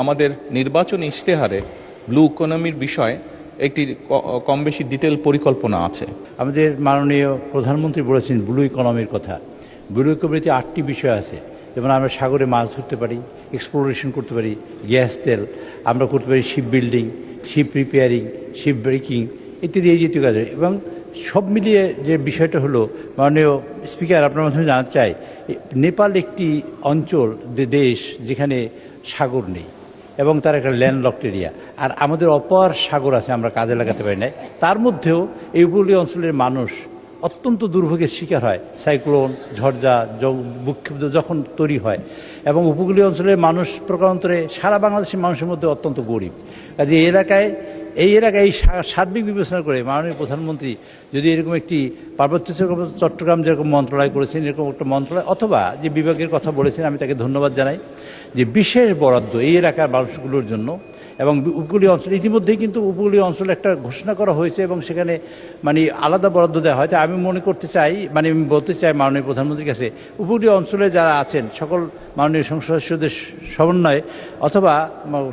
আমাদের নির্বাচনী ইশতেহারে ব্লু ইকোনমির বিষয়ে একটি কম বেশি ডিটেল পরিকল্পনা আছে। আমাদের মাননীয় প্রধানমন্ত্রী বলেছেন ব্লু ইকোনমির কথা। ব্লু ইকোনমিতে 8টি বিষয় আছে, যেমন আমরা সাগরে মাছ ধরতে পারি, এক্সপ্লোরেশন করতে পারি, গ্যাস তেল আমরা করতে পারি, ship building, ship repairing, ship breaking ইত্যাদি এই জাতীয় কাজ। এবং সব মিলিয়ে যে বিষয়টা হলো, মাননীয় স্পিকার আপনার মাধ্যমে জানাতে চাই, নেপাল একটি অঞ্চল দেশ যেখানে সাগর নেই এবং তার একটা ল্যান্ডলকড এরিয়া, আর আমাদের অপার সাগর আছে, আমরা কাজে লাগাতে পারি না। তার মধ্যেও এই উপকূলীয় অঞ্চলের মানুষ অত্যন্ত দুর্ভোগের শিকার হয়। সাইক্লোন, ঝড়জা, ভূমিকম্প যখন তৈরি হয়, এবং উপকূলীয় অঞ্চলের মানুষ প্রকারান্তরে সারা বাংলাদেশের মানুষের মধ্যে অত্যন্ত গরিব। কাজে এই এলাকায় সার্বিক বিবেচনা করে মাননীয় প্রধানমন্ত্রী যদি এরকম একটি পার্বত্য চট্টগ্রাম যেরকম মন্ত্রণালয় করেছেন, এরকম একটা মন্ত্রণালয় অথবা যে বিভাগের কথা বলেছেন, আমি তাকে ধন্যবাদ জানাই যে বিশেষ বরাদ্দ এই এলাকার মানুষগুলোর জন্য। এবং উপকূলীয় অঞ্চল ইতিমধ্যেই কিন্তু উপকূলীয় অঞ্চল একটা ঘোষণা করা হয়েছে এবং সেখানে আলাদা বরাদ্দ দেওয়া হয়। তাই আমি মনে করতে চাই, আমি বলতে চাই মাননীয় প্রধানমন্ত্রীর কাছে, উপকূলীয় অঞ্চলে যারা আছেন সকল মাননীয় সংসদ সদস্যদের সমন্বয়ে অথবা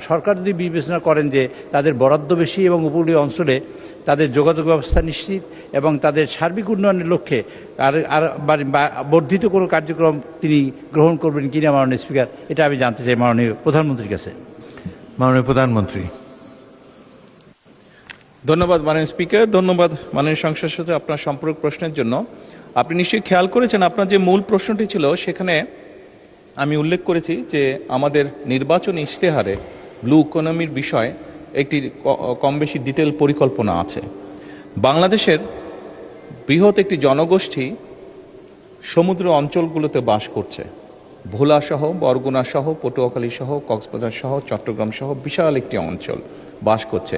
সরকার যদি বিবেচনা করেন যে তাদের বরাদ্দ বেশি এবং উপকূলীয় অঞ্চলে তাদের যোগাযোগ ব্যবস্থা নিশ্চিত এবং তাদের সার্বিক উন্নয়নের লক্ষ্যে আর বর্ধিত কোনো কার্যক্রম তিনি গ্রহণ করবেন কিনা মাননীয় স্পিকার, এটা আমি জানতে চাই মাননীয় প্রধানমন্ত্রীর কাছে। মাননীয় প্রধানমন্ত্রী। ধন্যবাদ মাননীয় স্পিকার, ধন্যবাদ মাননীয় সংসদ সদস্য আপনার সম্পূরক প্রশ্নের জন্য। আপনি নিশ্চয়ই খেয়াল করেছেন আপনার যে মূল প্রশ্নটি ছিল সেখানে আমি উল্লেখ করেছি যে আমাদের নির্বাচনী ইশতেহারে ব্লু ইকোনমির বিষয়ে একটি কম বেশি ডিটেল পরিকল্পনা আছে। বাংলাদেশের বৃহৎ একটি জনগোষ্ঠী সমুদ্র অঞ্চলগুলোতে বাস করছে, ভোলা সহ, বরগুনা সহ, পটুয়াখালী সহ, কক্সবাজার সহ, চট্টগ্রাম সহ বিশাল একটি অঞ্চল বাস করছে।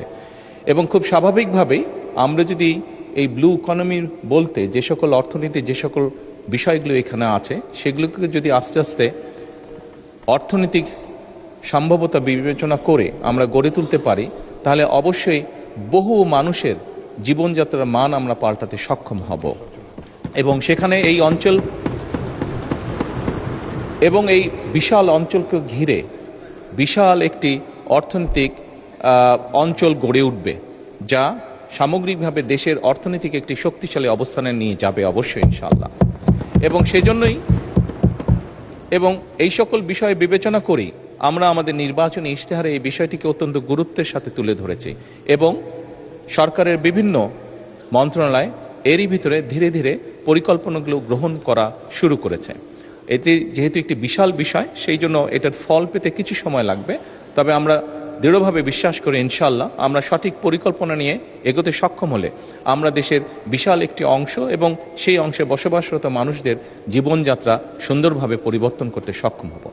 এবং খুব স্বাভাবিকভাবেই আমরা যদি এই ব্লু ইকোনমির বলতে যে সকল অর্থনীতি, যে সকল বিষয়গুলো এখানে আছে, সেগুলোকে যদি আস্তে আস্তে অর্থনৈতিক সম্ভাব্যতা বিবেচনা করে আমরা গড়ে তুলতে পারি, তাহলে অবশ্যই বহু মানুষের জীবনযাত্রার মান আমরা পাল্টাতে সক্ষম হব। এবং সেখানে এই অঞ্চল এবং এই বিশাল অঞ্চলকে ঘিরে বিশাল একটি অর্থনৈতিক অঞ্চল গড়ে উঠবে, যা সামগ্রিকভাবে দেশের অর্থনৈতিক একটি শক্তিশালী অবস্থানে নিয়ে যাবে অবশ্যই ইনশাআল্লাহ। এবং সেজন্যই এবং এই সকল বিষয় বিবেচনা করি আমরা আমাদের নির্বাচনী ইশতেহারে এই বিষয়টিকে অত্যন্ত গুরুত্বের সাথে তুলে ধরেছি এবং সরকারের বিভিন্ন মন্ত্রণালয় এরই ভিতরে ধীরে ধীরে পরিকল্পনাগুলো গ্রহণ করা শুরু করেছে। এতে যেহেতু একটি বিশাল বিষয়, সেই জন্য এটার ফল পেতে কিছু সময় লাগবে। তবে আমরা দৃঢ়ভাবে বিশ্বাস করি ইনশাআল্লাহ আমরা সঠিক পরিকল্পনা নিয়ে এগোতে সক্ষম হলে আমরা দেশের বিশাল একটি অংশ এবং সেই অংশে বসবাসরত মানুষদের জীবনযাত্রা সুন্দরভাবে পরিবর্তন করতে সক্ষম হব।